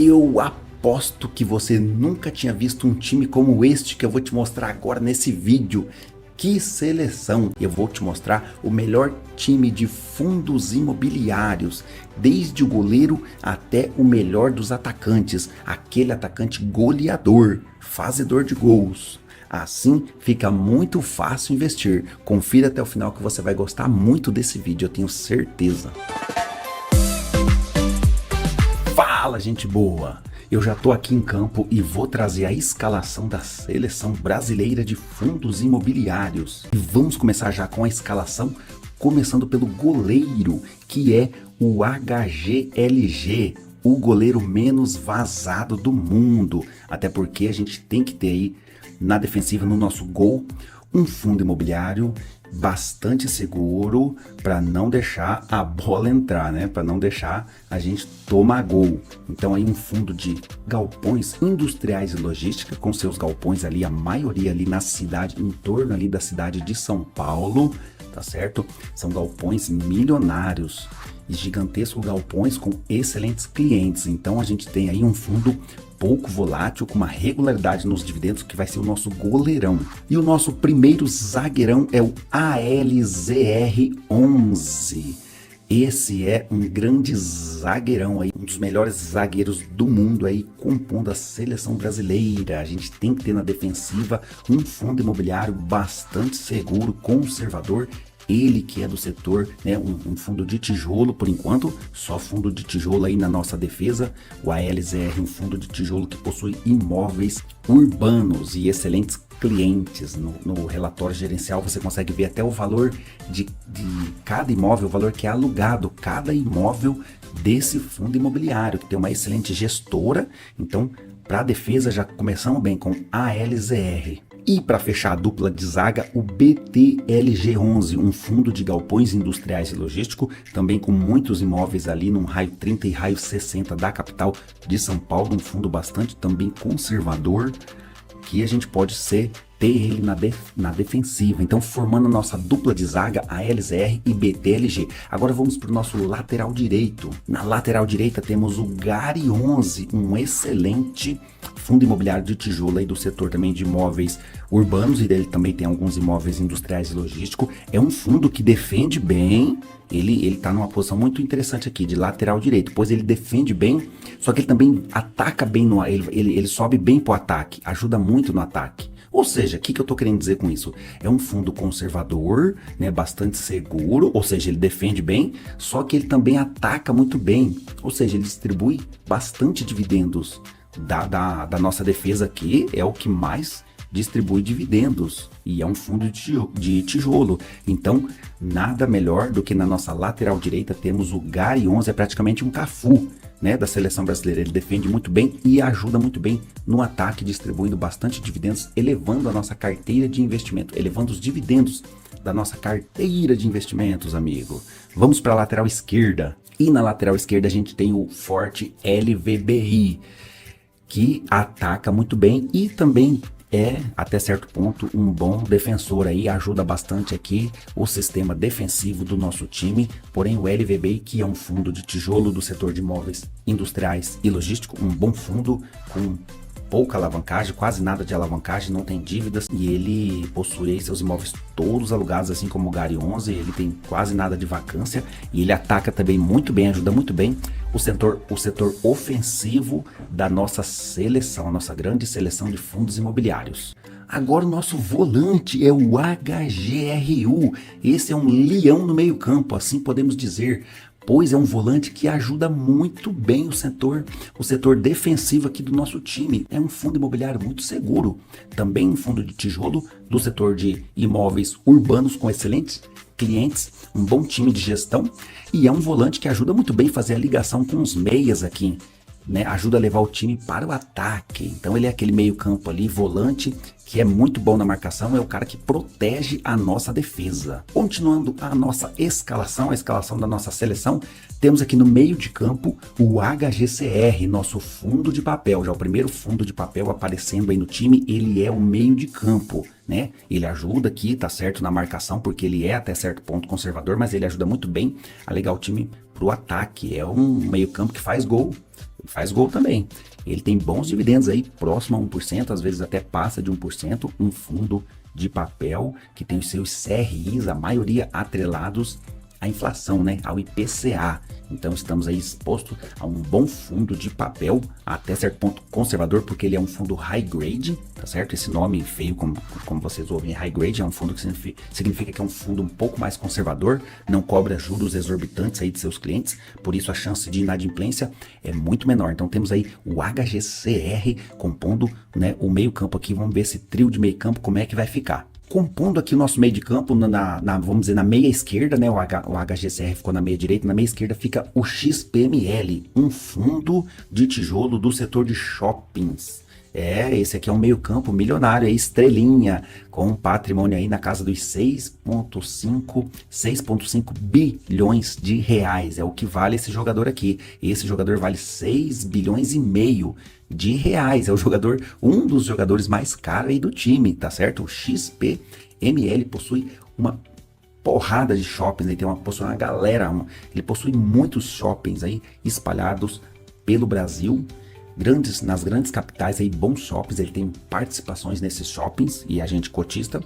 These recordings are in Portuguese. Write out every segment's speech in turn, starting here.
Eu aposto que você nunca tinha visto um time como este que eu vou te mostrar agora nesse vídeo. Que seleção! Eu vou te mostrar o melhor time de fundos imobiliários, desde o goleiro até o melhor dos atacantes, aquele atacante goleador, fazedor de gols. Assim fica muito fácil investir. Confira até o final que você vai gostar muito desse vídeo, eu tenho certeza. Fala, gente boa! Eu já tô aqui em campo e vou trazer a escalação da seleção brasileira de fundos imobiliários. E vamos começar já com a escalação, começando pelo goleiro, que é o HGLG, o goleiro menos vazado do mundo. Até porque a gente tem que ter aí na defensiva, no nosso gol, um fundo imobiliário bastante seguro para não deixar a bola entrar, né? Para não deixar a gente tomar gol. Então aí um fundo de galpões industriais e logística, com seus galpões ali, a maioria ali na cidade, em torno ali da cidade de São Paulo, tá certo? São galpões milionários e gigantescos galpões com excelentes clientes. Então a gente tem aí um fundo pouco volátil, com uma regularidade nos dividendos, que vai ser o nosso goleirão. E o nosso primeiro zagueirão é o ALZR11. Esse é um grande zagueirão aí, um dos melhores zagueiros do mundo aí, compondo a seleção brasileira. A gente tem que ter na defensiva um fundo imobiliário bastante seguro, conservador. Ele que é do setor, né, um fundo de tijolo, por enquanto, só fundo de tijolo aí na nossa defesa. O ALZR, um fundo de tijolo que possui imóveis urbanos e excelentes clientes. No relatório gerencial você consegue ver até o valor de cada imóvel, o valor que é alugado, cada imóvel desse fundo imobiliário, que tem uma excelente gestora. Então, para a defesa já começamos bem com ALZR. E para fechar a dupla de zaga, o BTLG11, um fundo de galpões industriais e logístico, também com muitos imóveis ali num raio 30 e raio 60 da capital de São Paulo, um fundo bastante também conservador, que a gente pode ter ele na defensiva. Então, formando a nossa dupla de zaga, ALZR e BTLG. Agora vamos para o nosso lateral direito. Na lateral direita temos o GARI11, um excelente fundo imobiliário de tijolo aí do setor também de imóveis urbanos, e ele também tem alguns imóveis industriais e logísticos. É um fundo que defende bem. Ele está numa posição muito interessante aqui, de lateral direito, pois ele defende bem, só que ele também ataca bem, ele sobe bem para o ataque, ajuda muito no ataque. Ou seja, o que eu estou querendo dizer com isso? É um fundo conservador, né, bastante seguro, ou seja, ele defende bem, só que ele também ataca muito bem, ou seja, ele distribui bastante dividendos. Da nossa defesa aqui, é o que mais distribui dividendos, e é um fundo de tijolo. Então nada melhor do que na nossa lateral direita temos o GARI11, é praticamente um Cafu, né, da seleção brasileira. Ele defende muito bem e ajuda muito bem no ataque, distribuindo bastante dividendos, elevando a nossa carteira de investimento, elevando os dividendos da nossa carteira de investimentos, amigo. Vamos para a lateral esquerda, e na lateral esquerda a gente tem o forte LVBI, que ataca muito bem e também é, até certo ponto, um bom defensor aí, ajuda bastante aqui o sistema defensivo do nosso time. Porém o LVBI, que é um fundo de tijolo do setor de imóveis industriais e logístico, um bom fundo com pouca alavancagem, quase nada de alavancagem, não tem dívidas, e ele possui aí seus imóveis todos alugados, assim como o GARI11. Ele tem quase nada de vacância e ele ataca também muito bem, ajuda muito bem o setor ofensivo da nossa seleção, a nossa grande seleção de fundos imobiliários. Agora o nosso volante é o HGRU, esse é um leão no meio campo, assim podemos dizer, pois é um volante que ajuda muito bem o setor defensivo aqui do nosso time. É um fundo imobiliário muito seguro, também um fundo de tijolo do setor de imóveis urbanos com excelentes clientes, um bom time de gestão, e é um volante que ajuda muito bem a fazer a ligação com os meias aqui, né? Ajuda a levar o time para o ataque. Então ele é aquele meio campo ali, volante, que é muito bom na marcação, é o cara que protege a nossa defesa. Continuando a nossa escalação, a escalação da nossa seleção, temos aqui no meio de campo o HGCR, nosso fundo de papel, já o primeiro fundo de papel aparecendo aí no time. Ele é o meio de campo, né? Ele ajuda aqui, tá certo, na marcação, porque ele é até certo ponto conservador, mas ele ajuda muito bem a ligar o time pro ataque. É um meio campo que faz gol, Ele faz gol também. Ele tem bons dividendos aí, próximo a 1%, às vezes até passa de 1%, um fundo de papel que tem os seus CRIs, a maioria atrelados à inflação, né, ao IPCA. Então estamos aí expostos a um bom fundo de papel, até certo ponto conservador, porque ele é um fundo high grade, tá certo? Esse nome feio, como vocês ouvem, high grade é um fundo que significa que é um fundo um pouco mais conservador, não cobra juros exorbitantes aí de seus clientes, por isso a chance de inadimplência é muito menor. Então temos aí o HGCR compondo, né, o meio campo aqui. Vamos ver esse trio de meio campo como é que vai ficar. Compondo aqui o nosso meio de campo, vamos dizer, na meia esquerda, né? O HGCR ficou na meia direita, na meia esquerda fica o XPML, um fundo de tijolo do setor de shoppings. Esse aqui é um meio campo milionário, é estrelinha, com um patrimônio aí na casa dos 6,5 bilhões de reais. É o que vale esse jogador aqui. Esse jogador vale 6 bilhões e meio de reais. É o jogador, um dos jogadores mais caros aí do time, tá certo? O XPML possui uma porrada de shoppings, ele possui uma galera, ele possui muitos shoppings aí espalhados pelo Brasil. Nas grandes capitais aí, bons shoppings, ele tem participações nesses shoppings e a gente cotista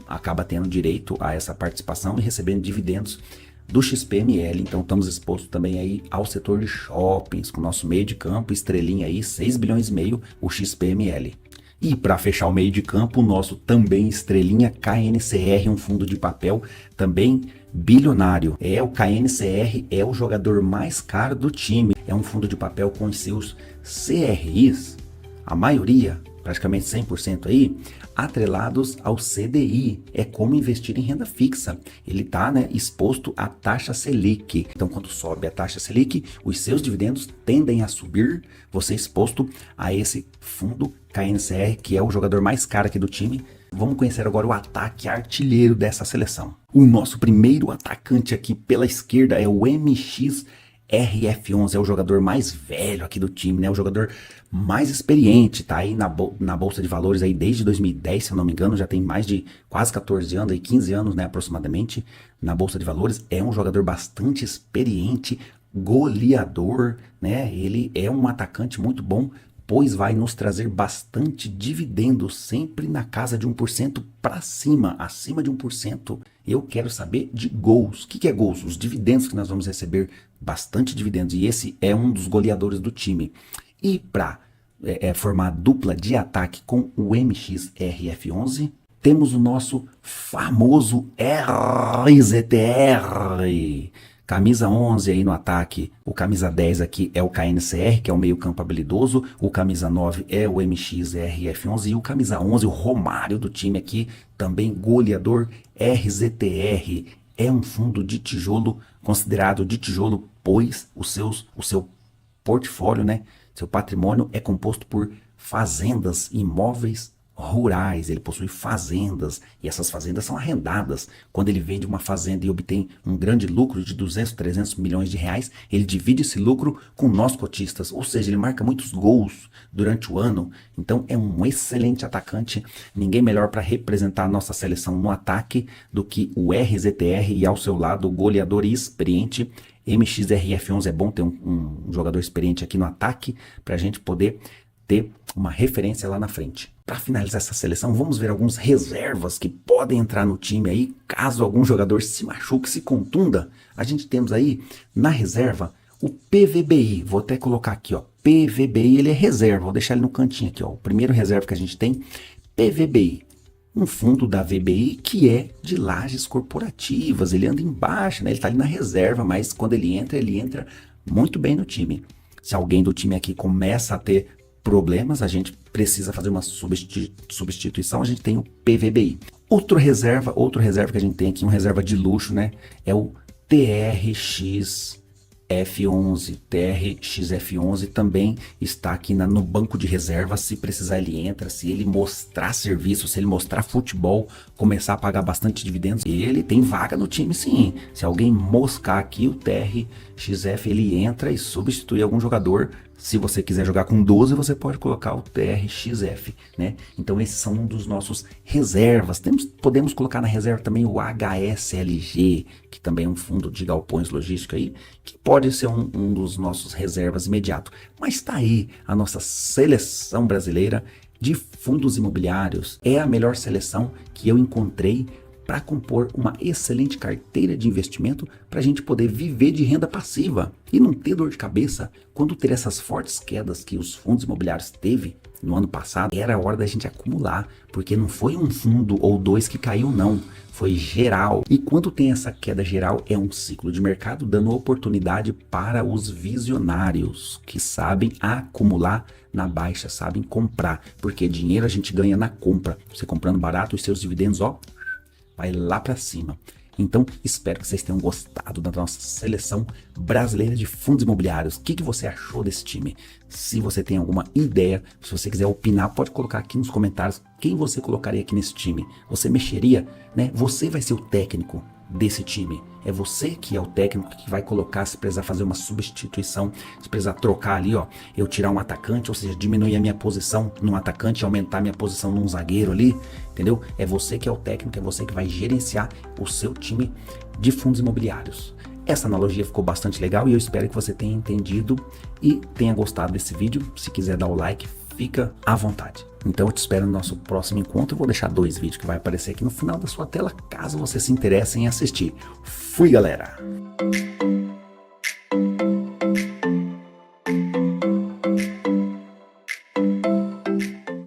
acaba tendo direito a essa participação e recebendo dividendos do XPML. Então estamos expostos também aí ao setor de shoppings, com o nosso meio de campo, estrelinha aí, 6 bilhões e meio, o XPML. E para fechar o meio de campo, o nosso também estrelinha KNCR, um fundo de papel também bilionário. O KNCR é o jogador mais caro do time. É um fundo de papel com os seus CRIs, a maioria, praticamente 100% aí, atrelados ao CDI. É como investir em renda fixa. Ele está, né, exposto à taxa Selic. Então, quando sobe a taxa Selic, os seus dividendos tendem a subir. Você é exposto a esse fundo KNCR, que é o jogador mais caro aqui do time. Vamos conhecer agora o ataque artilheiro dessa seleção. O nosso primeiro atacante aqui pela esquerda é o MXRF11, é o jogador mais velho aqui do time, né? O jogador mais experiente, tá aí na Bolsa de Valores aí desde 2010, se eu não me engano, já tem mais de quase 14 anos, aí 15 anos, né, aproximadamente, na Bolsa de Valores. É um jogador bastante experiente, goleador, né? Ele é um atacante muito bom, pois vai nos trazer bastante dividendo, sempre na casa de 1% para cima, acima de 1%. Eu quero saber de gols. O que é gols? Os dividendos que nós vamos receber, bastante dividendos, e esse é um dos goleadores do time. E para formar dupla de ataque com o MXRF11, temos o nosso famoso RZTR. Camisa 11 aí no ataque, o camisa 10 aqui é o KNCR, que é o meio campo habilidoso, o camisa 9 é o MXRF11 e o camisa 11, o Romário do time aqui, também goleador, RZTR. É um fundo de tijolo, considerado de tijolo, pois o seu portfólio, né, seu patrimônio é composto por fazendas, imóveis rurais. Ele possui fazendas e essas fazendas são arrendadas. Quando ele vende uma fazenda e obtém um grande lucro de 200, 300 milhões de reais, ele divide esse lucro com nós cotistas, ou seja, ele marca muitos gols durante o ano. Então é um excelente atacante, ninguém melhor para representar a nossa seleção no ataque do que o RZTR, e ao seu lado o goleador experiente MXRF11. É bom ter um jogador experiente aqui no ataque para a gente poder ter uma referência lá na frente. Para finalizar essa seleção, vamos ver alguns reservas que podem entrar no time aí, caso algum jogador se machuque, se contunda. A gente temos aí na reserva o PVBI, vou até colocar aqui, ó, PVBI, ele é reserva, vou deixar ele no cantinho aqui, ó, o primeiro reserva que a gente tem, PVBI. Um fundo da VBI que é de lajes corporativas, ele anda embaixo, né? Ele está ali na reserva, mas quando ele entra muito bem no time. Se alguém do time aqui começa a ter problemas, a gente precisa fazer uma substituição, a gente tem o PVBI. Outro reserva que a gente tem aqui, um reserva de luxo, né? É o TRXF11. TRXF11 também está aqui no banco de reserva. Se precisar ele entra, se ele mostrar serviço, se ele mostrar futebol, começar a pagar bastante dividendos, ele tem vaga no time sim. Se alguém moscar aqui, o TRXF ele entra e substitui algum jogador Se você quiser jogar com 12, você pode colocar o TRXF, né? Então esses são um dos nossos reservas. Podemos colocar na reserva também o HSLG, que também é um fundo de galpões logísticos aí, que pode ser um dos nossos reservas imediato. Mas está aí a nossa seleção brasileira de fundos imobiliários. É a melhor seleção que eu encontrei para compor uma excelente carteira de investimento para a gente poder viver de renda passiva e não ter dor de cabeça quando ter essas fortes quedas que os fundos imobiliários teve no ano passado. Era a hora da gente acumular, porque não foi um fundo ou dois que caiu não, foi geral. E quando tem essa queda geral é um ciclo de mercado dando oportunidade para os visionários que sabem acumular na baixa, sabem comprar, porque dinheiro a gente ganha na compra. Você comprando barato, os seus dividendos, ó, vai lá para cima. Então, espero que vocês tenham gostado da nossa seleção brasileira de fundos imobiliários. O que você achou desse time? Se você tem alguma ideia, se você quiser opinar, pode colocar aqui nos comentários quem você colocaria aqui nesse time. Você mexeria, né? Você vai ser o técnico desse time. É você que é o técnico que vai colocar, se precisar fazer uma substituição, se precisar trocar ali, ó, eu tirar um atacante, ou seja, diminuir a minha posição num atacante e aumentar a minha posição num zagueiro ali, entendeu? É você que é o técnico, é você que vai gerenciar o seu time de fundos imobiliários. Essa analogia ficou bastante legal e eu espero que você tenha entendido e tenha gostado desse vídeo. Se quiser dar o like, fica à vontade. Então eu te espero no nosso próximo encontro. Eu vou deixar 2 vídeos que vai aparecer aqui no final da sua tela, caso você se interesse em assistir. Fui, galera!